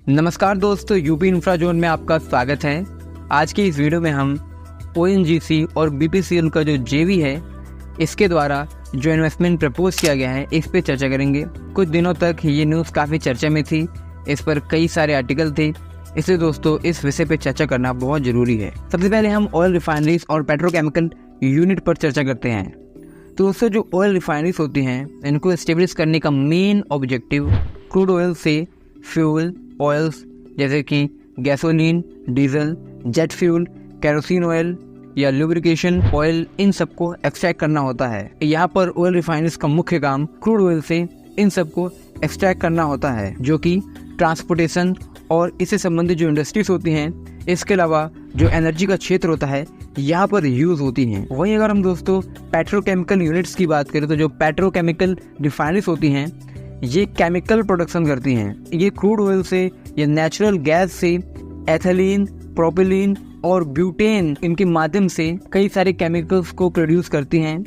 नमस्कार दोस्तों, UP infra zone में आपका स्वागत है। आज की इस वीडियो में हम ओएनजीसी और बीपीसीएल का जो जेवी है इसके द्वारा जो इन्वेस्टमेंट प्रपोज किया गया है इस पे चर्चा करेंगे। कुछ दिनों तक ये न्यूज़ काफ़ी चर्चा में थी, इस पर कई सारे आर्टिकल थे, इसलिए दोस्तों इस विषय पे चर्चा करना बहुत ज़रूरी है। सबसे पहले हम ऑयल रिफाइनरीज और पेट्रोकेमिकल यूनिट पर चर्चा करते हैं। तो दोस्तों जो ऑयल रिफाइनरीज होती हैं इनको एस्टेब्लिश करने का मेन ऑब्जेक्टिव क्रूड ऑयल से फ्यूल ऑयल्स जैसे कि gasoline, diesel, jet fuel, kerosene oil या लुब्रिकेशन ऑयल, इन सबको एक्सट्रैक्ट करना होता है। यहाँ पर ऑयल रिफाइनरीज का मुख्य काम क्रूड ऑयल से इन सबको एक्सट्रैक्ट करना होता है, जो कि ट्रांसपोर्टेशन और इससे संबंधित जो इंडस्ट्रीज होती हैं, इसके अलावा जो एनर्जी का क्षेत्र होता है यहाँ पर यूज़ होती हैं। वहीं अगर हम दोस्तों पेट्रोकेमिकल यूनिट्स की बात करें तो जो पेट्रोकेमिकल रिफाइनरीज होती हैं ये केमिकल प्रोडक्शन करती हैं। ये क्रूड ऑयल से या नेचुरल गैस से एथिलीन, प्रोपिलीन और ब्यूटेन, इनके माध्यम से कई सारे केमिकल्स को प्रोड्यूस करती हैं,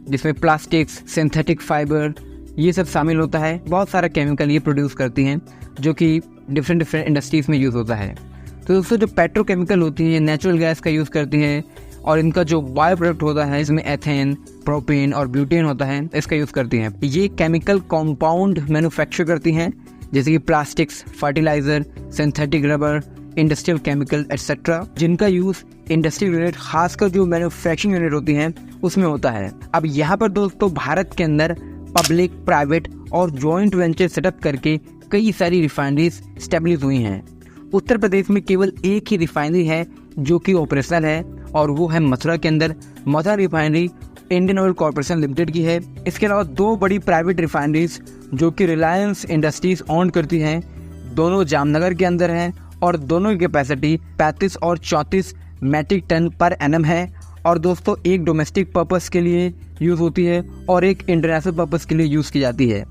जिसमें प्लास्टिक्स, सिंथेटिक फाइबर ये सब शामिल होता है। बहुत सारा केमिकल ये प्रोड्यूस करती हैं जो कि डिफरेंट इंडस्ट्रीज में यूज़ होता है। तो दोस्तों जो पेट्रोकेमिकल होती है ये नेचुरल गैस का यूज़ करती हैं और इनका जो बायो प्रोडक्ट होता है इसमें एथेन, प्रोपेन और ब्यूटेन होता है, इसका यूज़ करती हैं। ये केमिकल कंपाउंड मैन्युफैक्चर करती हैं जैसे कि plastics, fertiliser, synthetic rubber, industrial chemical etcetera, जिनका यूज़ इंडस्ट्रियल यूनिट खासकर जो मैन्युफैक्चरिंग यूनिट होती हैं उसमें होता है। अब यहाँ पर दोस्तों भारत के अंदर पब्लिक, प्राइवेट और जॉइंट वेंचर सेटअप करके कई सारी रिफाइनरीज स्टेब्लिश हुई हैं। उत्तर प्रदेश में केवल एक ही रिफाइनरी है जो कि ऑपरेशनल है और वो है मथुरा के अंदर। Mathura refinery Indian oil corporation limited की है। इसके अलावा दो बड़ी प्राइवेट रिफाइनरीज जो कि रिलायंस इंडस्ट्रीज ओन करती हैं, दोनों जामनगर के अंदर हैं और दोनों की कैपेसिटी 35 और 34 मैट्रिक टन पर एनम है। और दोस्तों एक डोमेस्टिक पर्पस के लिए यूज़ होती है और एक इंटरनेशनल पर्पस के लिए यूज़ की जाती है।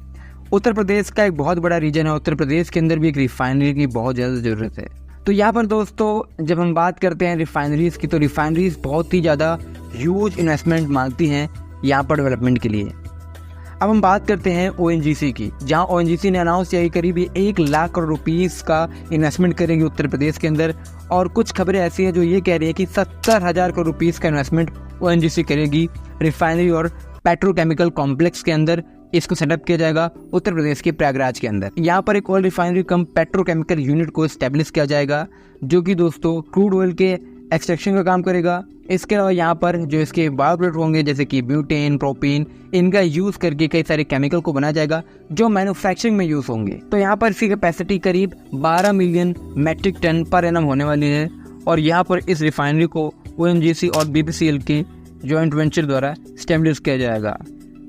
उत्तर प्रदेश का एक बहुत बड़ा रीजन है, उत्तर प्रदेश के अंदर भी एक रिफाइनरी की बहुत ज़्यादा ज़रूरत है। तो यहाँ पर दोस्तों जब हम बात करते हैं रिफाइनरीज की तो रिफाइनरीज बहुत ही ज़्यादा ह्यूज इन्वेस्टमेंट मांगती हैं यहाँ पर डेवलपमेंट के लिए। अब हम बात करते हैं ओएनजीसी की, जहाँ ओएनजीसी ने अनाउंस किया कि करीब 1 लाख करोड़ रुपीस का इन्वेस्टमेंट करेंगे उत्तर प्रदेश के अंदर। और कुछ खबरें ऐसी हैं जो ये कह रही है कि 70,000 करोड़ रुपीस का इन्वेस्टमेंट ओएनजीसी करेगी रिफाइनरी और पेट्रोकेमिकल कॉम्प्लेक्स के अंदर। इसको सेटअप किया जाएगा उत्तर प्रदेश के प्रयागराज के अंदर। यहाँ पर एक ऑयल रिफाइनरी कम पेट्रोकेमिकल यूनिट को स्टैब्लिश किया जाएगा जो कि दोस्तों क्रूड ऑयल के एक्सट्रैक्शन का काम करेगा। इसके अलावा यहाँ पर जो इसके बायो प्रोडक्ट होंगे जैसे कि ब्यूटेन, प्रोपेन, इनका यूज़ करके कई सारे केमिकल को बनाया जाएगा जो मैन्युफैक्चरिंग में यूज़ होंगे। तो यहाँ पर इसकी कैपेसिटी करीब 12 मिलियन मैट्रिक टन पर एनम होने वाली है और यहाँ पर इस रिफाइनरी को ओएनजीसी और बीपीसीएल के जॉइंट वेंचर द्वारा स्टैब्लिश किया जाएगा।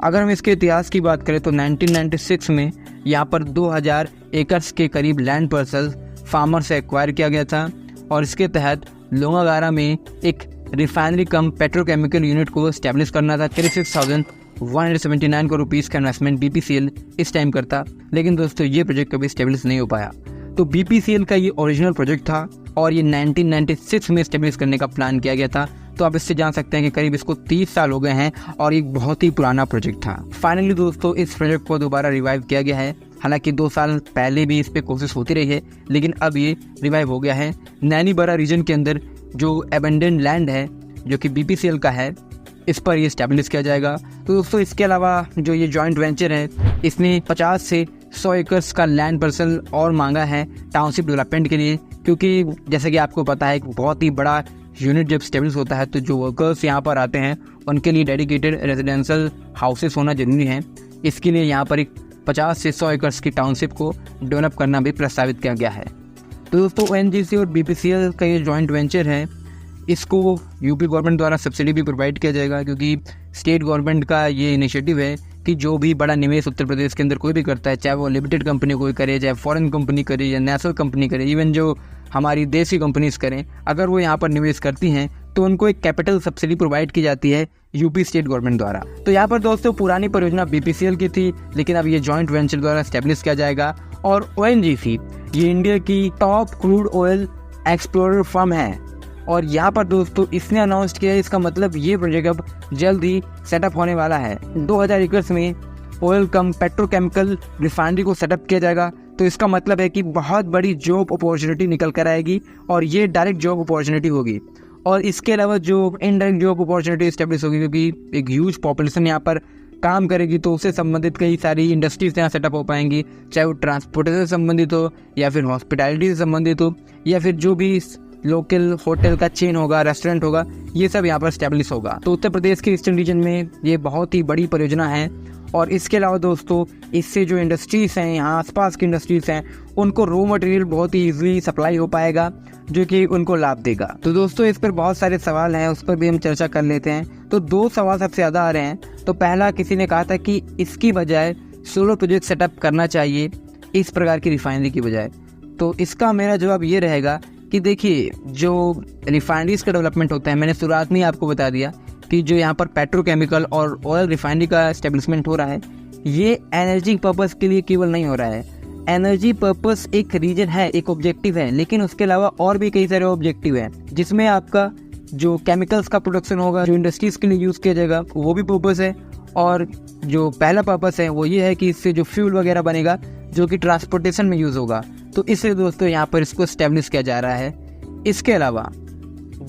अगर हम इसके इतिहास की बात करें तो 1996 में यहाँ पर 2000 एकड़ के करीब लैंड पार्सल फार्मर से एक्वायर किया गया था और इसके तहत लोंगागारा में एक रिफाइनरी कम पेट्रोकेमिकल यूनिट को स्टैब्लिश करना था। 36,179 करोड़ रुपीस का इन्वेस्टमेंट बीपीसीएल इस टाइम करता, लेकिन दोस्तों ये प्रोजेक्ट कभी स्टैब्लिश नहीं हो पाया। तो बीपीसीएल का ये ओरिजिनल प्रोजेक्ट था और ये 1996 में स्टैब्लिश करने का प्लान किया गया था। तो आप इससे जान सकते हैं कि करीब इसको 30 साल हो गए हैं और एक बहुत ही पुराना प्रोजेक्ट था। फाइनली दोस्तों इस प्रोजेक्ट को दोबारा रिवाइव किया गया है। हालांकि 2 साल पहले भी इस पे कोशिश होती रही है, लेकिन अब ये रिवाइव हो गया है। नैनीबरा रीजन के अंदर जो एबेंडेंट लैंड है जो कि बीपीसीएल का है, इस पर ये स्टैब्लिश किया जाएगा। तो दोस्तों इसके अलावा जो ये जॉइंट वेंचर है इसने 50 से 100 एकर्स का लैंड पार्सल और मांगा है टाउनशिप डेवलपमेंट के लिए, क्योंकि जैसे कि आपको पता है एक बहुत ही बड़ा यूनिट जब स्टेब्लिश होता है तो जो वर्कर्स यहाँ पर आते हैं उनके लिए डेडिकेटेड रेजिडेंशियल हाउसेस होना जरूरी है। इसके लिए यहाँ पर एक 50 से 100 एकर्स की टाउनशिप को डेवलप करना भी प्रस्तावित किया गया है। तो दोस्तों ओएनजीसी और बीपीसीएल का ये जॉइंट वेंचर है, इसको यूपी गवर्नमेंट द्वारा सब्सिडी भी प्रोवाइड किया जाएगा, क्योंकि स्टेट गवर्नमेंट का ये इनिशिएटिव है कि जो भी बड़ा निवेश उत्तर प्रदेश के अंदर कोई भी करता है, चाहे वो लिमिटेड कंपनी कोई करे, चाहे फॉरेन कंपनी करे या नेशनल कंपनी करे, इवन जो हमारी देश की कंपनीज करें, अगर वो यहाँ पर निवेश करती हैं तो उनको एक कैपिटल सब्सिडी प्रोवाइड की जाती है यूपी स्टेट गवर्नमेंट द्वारा। तो यहाँ पर दोस्तों पुरानी परियोजना बीपीसीएल की थी, लेकिन अब ये जॉइंट वेंचर द्वारा स्टैब्लिश किया जाएगा। और ओएनजीसी ये इंडिया की top crude oil explorer firm है और यहाँ पर दोस्तों इसने अनाउंस किया है, इसका मतलब ये प्रोजेक्ट अब जल्द ही सेटअप होने वाला है। 2000 एकड़ में ऑयल कम पेट्रोकेमिकल रिफाइनरी को सेटअप किया जाएगा तो इसका मतलब है कि बहुत बड़ी जॉब अपॉर्चुनिटी निकल कर आएगी और ये डायरेक्ट जॉब अपॉर्चुनिटी होगी। और इसके अलावा जो इनडायरेक्ट जॉब अपॉर्चुनिटी इस्टेब्लिश होगी, क्योंकि एक ह्यूज पॉपुलेशन यहाँ पर काम करेगी तो उससे संबंधित कई सारी इंडस्ट्रीज यहाँ सेटअप हो पाएंगी, चाहे वो ट्रांसपोर्टेशन से संबंधित हो या फिर हॉस्पिटैलिटी से संबंधित हो या फिर जो भी लोकल होटल का चेन होगा, रेस्टोरेंट होगा, ये सब यहाँ पर स्टैब्लिश होगा। तो उत्तर प्रदेश के ईस्टर्न रीजन में ये बहुत ही बड़ी परियोजना है। और इसके अलावा दोस्तों, इससे जो इंडस्ट्रीज़ हैं, यहाँ आसपास की इंडस्ट्रीज़ हैं, उनको रॉ मटेरियल बहुत ही ईजिली सप्लाई हो पाएगा, जो कि उनको लाभ देगा। तो दोस्तों, इस पर बहुत सारे सवाल हैं, उस पर भी हम चर्चा कर लेते हैं। तो 2 सवाल सबसे ज़्यादा आ रहे हैं। तो पहला, किसी ने कहा था कि इसकी बजाय सोलर प्रोजेक्ट सेटअप करना चाहिए इस प्रकार की रिफाइनरी की बजाय। तो इसका मेरा जवाब ये रहेगा कि देखिए, जो रिफाइनरीज का डेवलपमेंट होता है, मैंने शुरुआत में ही आपको बता दिया कि जो यहाँ पर पेट्रोकेमिकल और ऑयल रिफाइनरी का एस्टेब्लिशमेंट हो रहा है, ये एनर्जी पर्पस के लिए केवल नहीं हो रहा है। एनर्जी पर्पस एक रीजन है, एक ऑब्जेक्टिव है, लेकिन उसके अलावा और भी कई सारे ऑब्जेक्टिव हैं, जिसमें आपका जो केमिकल्स का प्रोडक्शन होगा, जो इंडस्ट्रीज़ के लिए यूज़ किया जाएगा, वो भी पर्पस है। और जो पहला पर्पस है वो ये है कि इससे जो फ्यूल वगैरह बनेगा, जो कि ट्रांसपोर्टेशन में यूज़ होगा। तो इसलिए दोस्तों यहाँ पर इसको एस्टेब्लिश किया जा रहा है। इसके अलावा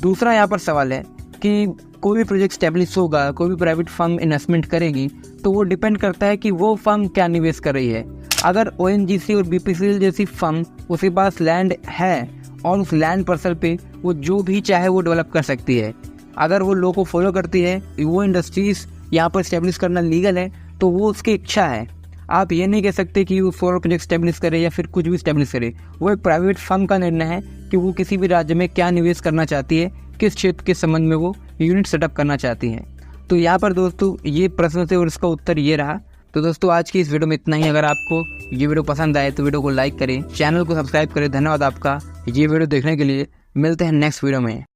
दूसरा यहाँ पर सवाल है कि कोई भी प्रोजेक्ट स्टैब्लिश होगा, कोई भी प्राइवेट फर्म इन्वेस्टमेंट करेगी, तो वो डिपेंड करता है कि वो फर्म क्या निवेश कर रही है। अगर ONGC और BPCL जैसी फर्म, उसके पास लैंड है और उस लैंड पार्सल पे वो जो भी चाहे वो डेवलप कर सकती है, अगर वो लॉ को फॉलो करती है, वो इंडस्ट्रीज़ यहाँ पर स्टैब्लिश करना लीगल है, तो वो उसकी इच्छा है। आप ये नहीं कह सकते कि वो सोलर प्रोजेक्ट स्टैब्लिश करे या फिर कुछ भी स्टैब्लिश करे। वो एक प्राइवेट फर्म का निर्णय है कि वो किसी भी राज्य में क्या निवेश करना चाहती है, किस क्षेत्र के संबंध में वो यूनिट सेटअप करना चाहती हैं। तो यहाँ पर दोस्तों ये प्रश्न थे और इसका उत्तर ये रहा। तो दोस्तों, आज की इस वीडियो में इतना ही। अगर आपको ये वीडियो पसंद आए तो वीडियो को लाइक करें, चैनल को सब्सक्राइब करें। धन्यवाद आपका ये वीडियो देखने के लिए। मिलते हैं नेक्स्ट वीडियो में।